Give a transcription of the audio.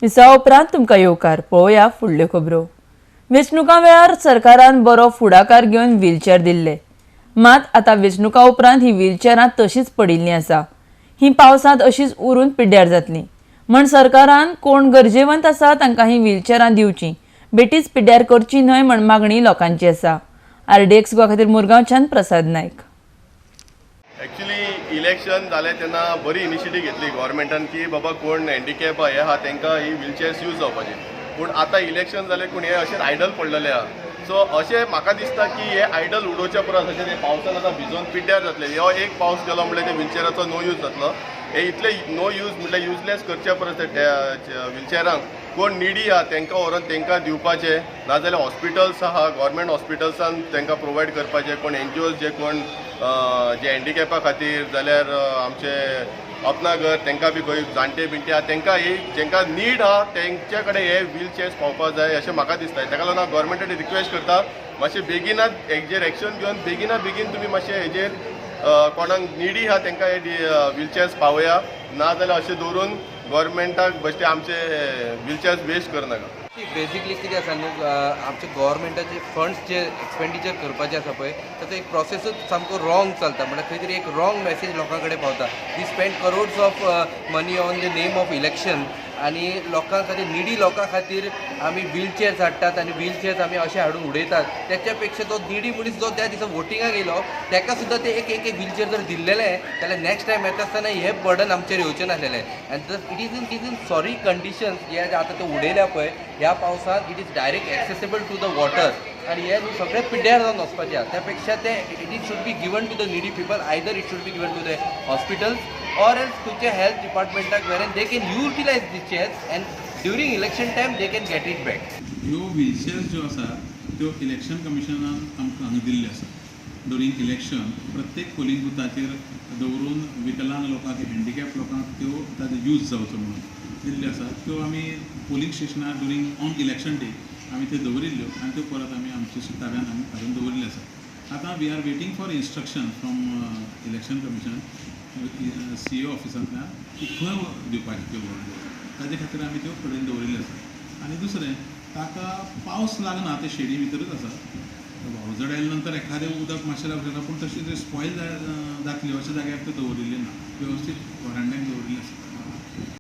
दिसा उपरांत तुमकां येवकार पळोवया फुडल्यो खबरो। वेंचणुकां वेळार सरकारान बरो फुडाकार घेवन व्हीलचॅर दिल्ले, मात आतां वेंचणुकां उपरांत ही व्हीलचॅरां तशींच पडिल्लीं आसा। ही पावसांत अशीच उरून पिड्ड्यार जातलीं म्हण सरकारान कोण गरजेवंत आसा तांकां ही व्हीलचॅरां दिवचीं, बेठीच पिड्ड्यार करची न्हय म्हण मागणी लोकांची आसा। RDX गोवा खातीर मुरगांवच्यान प्रसाद नायक। एक्चुअली इलेक्शन जालें तेन्ना बरी इनिशिएटीव घेतली गव्हर्मेंटान की बाबा कोण हँडिकॅप हे आहा तांकां ही व्हीलचॅर्स यूज जावपाचे, पूण आतां इलेक्शन जालें पूण हे अशें आयडल पडलेले आहा। सो अशें म्हाका दिसता की हे आयडल उडोवच्या परस अशें ते पावसान आतां भिजोवन पिड्ड्यार जातले। हो एक पावस गेलो म्हणल्यार ते व्हीलचॅराचो नो यूज जातलो। हे इतले नो यूज म्हणल्यार युजलेस करच्या परस ते व्हीलचॅरांक कोण निडी आहा तांकां व्हरून तांकां दिवपाचे, नाजाल्यार हॉस्पिटल्स आहा गव्हर्मेंट हॉस्पिटल्सान तांकां प्रोवायड करपाचे, कोण NGOs जे कोण जे हँडिकॅपा खातीर जाल्यार आमचे अपनागर तांकां बी खंय जाणटे बिणटे आहा तांकां ही जांकां नीड आहा तांचे कडेन हे व्हीलचॅर्स पावपाक जाय अशें म्हाका दिसता। ताका लागून गव्हर्मेंटान रिक्वेस्ट करता मातशें बेगिनात हेजेर एक्शन घेवन बेगीन तुमी मातशें हेजेर कोणाक निडी आहा तांकां हे व्हीलचॅर्स पावया, नाजाल्यार अशें दवरून गव्हर्मेंटाक बेश्टे आमचे व्हीलचॅर्स वेस्ट करनाका। बेसिकली कितें आसा न्हू, आमचे गव्हर्मेंटाचे फंड्स जे एक्सपेंडिचर करपाचे आसा पळय ताचो एक प्रोसेसूच सामको रॉंग चलता। म्हळ्यार खंय तरी एक रॉंग मॅसेज लोकां कडेन पावता। We spend crores of money on the name of election आनी लोकां खातीर निडी लोकां खातीर आमी व्हीलचॅर्स हाडटात आनी व्हीलचॅर्स आमी अशें हाडून उडयतात। त्याच्या पेक्षा तो निडी मनीस जो त्या दिसा वोटिंगाक येयलो ताका सुद्दां ते एक व्हीलचॅर जर दिल्लेले जाल्यार नेक्स्ट टायम येता आसतना हे बर्डन आमचेर येवचें नासलेलें। आनी it is in sorry conditions जे आतां ते उडयल्या पळय ह्या पावसांत it is direct accessible to the water आनी हे न्हू सगळे पिड्ड्यार जावन वचपाचे आहा। त्या पेक्षा ते it should be given to the needy people, either it should be given to the hospitals or else तुमच्या हेल्थ डिपार्टमेंटाक wherein they can utilize these chairs and during election time they can get it back. ह्यो व्हीलचॅर्स ज्यो आसा त्यो election कमिशनान आमकां हांगा दिल्ल्यो आसा। ड्युरींग इलेक्शन प्रत्येक पोलिंग बुथाचेर दवरून विकलांग लोकांक हँडिकॅप लोकांक त्यो ताजो यूज जावचो म्हणून दिल्ल्यो आसा। त्यो आमी पोलिंग स्टेशनार ड्युरींग ऑन इलेक्शन डे आमी त्यो दवरिल्ल्यो आनी त्यो परत आमी आमच्या ताब्यान आमी हाडून दवरिल्ल्यो आसा। आतां we are waiting for instruction from election commission CEO ऑफिसांतल्यान की खंय दिवपाच्यो त्यो ताजे खातीर आमी त्यो कडेन दवरिल्ल्यो आसा। आनी दुसरें ताका पावस लागना ते शेडी भितरूच आसा। वावजड आयले नंतर एखादें उदक मातशें लागता, पूण तशी स्पॉयल जातल्यो अशा जाग्यार त्यो दवरिल्ल्यो ना, वेवस्थीत वरांड्याक दवरिल्ल्यो आसा।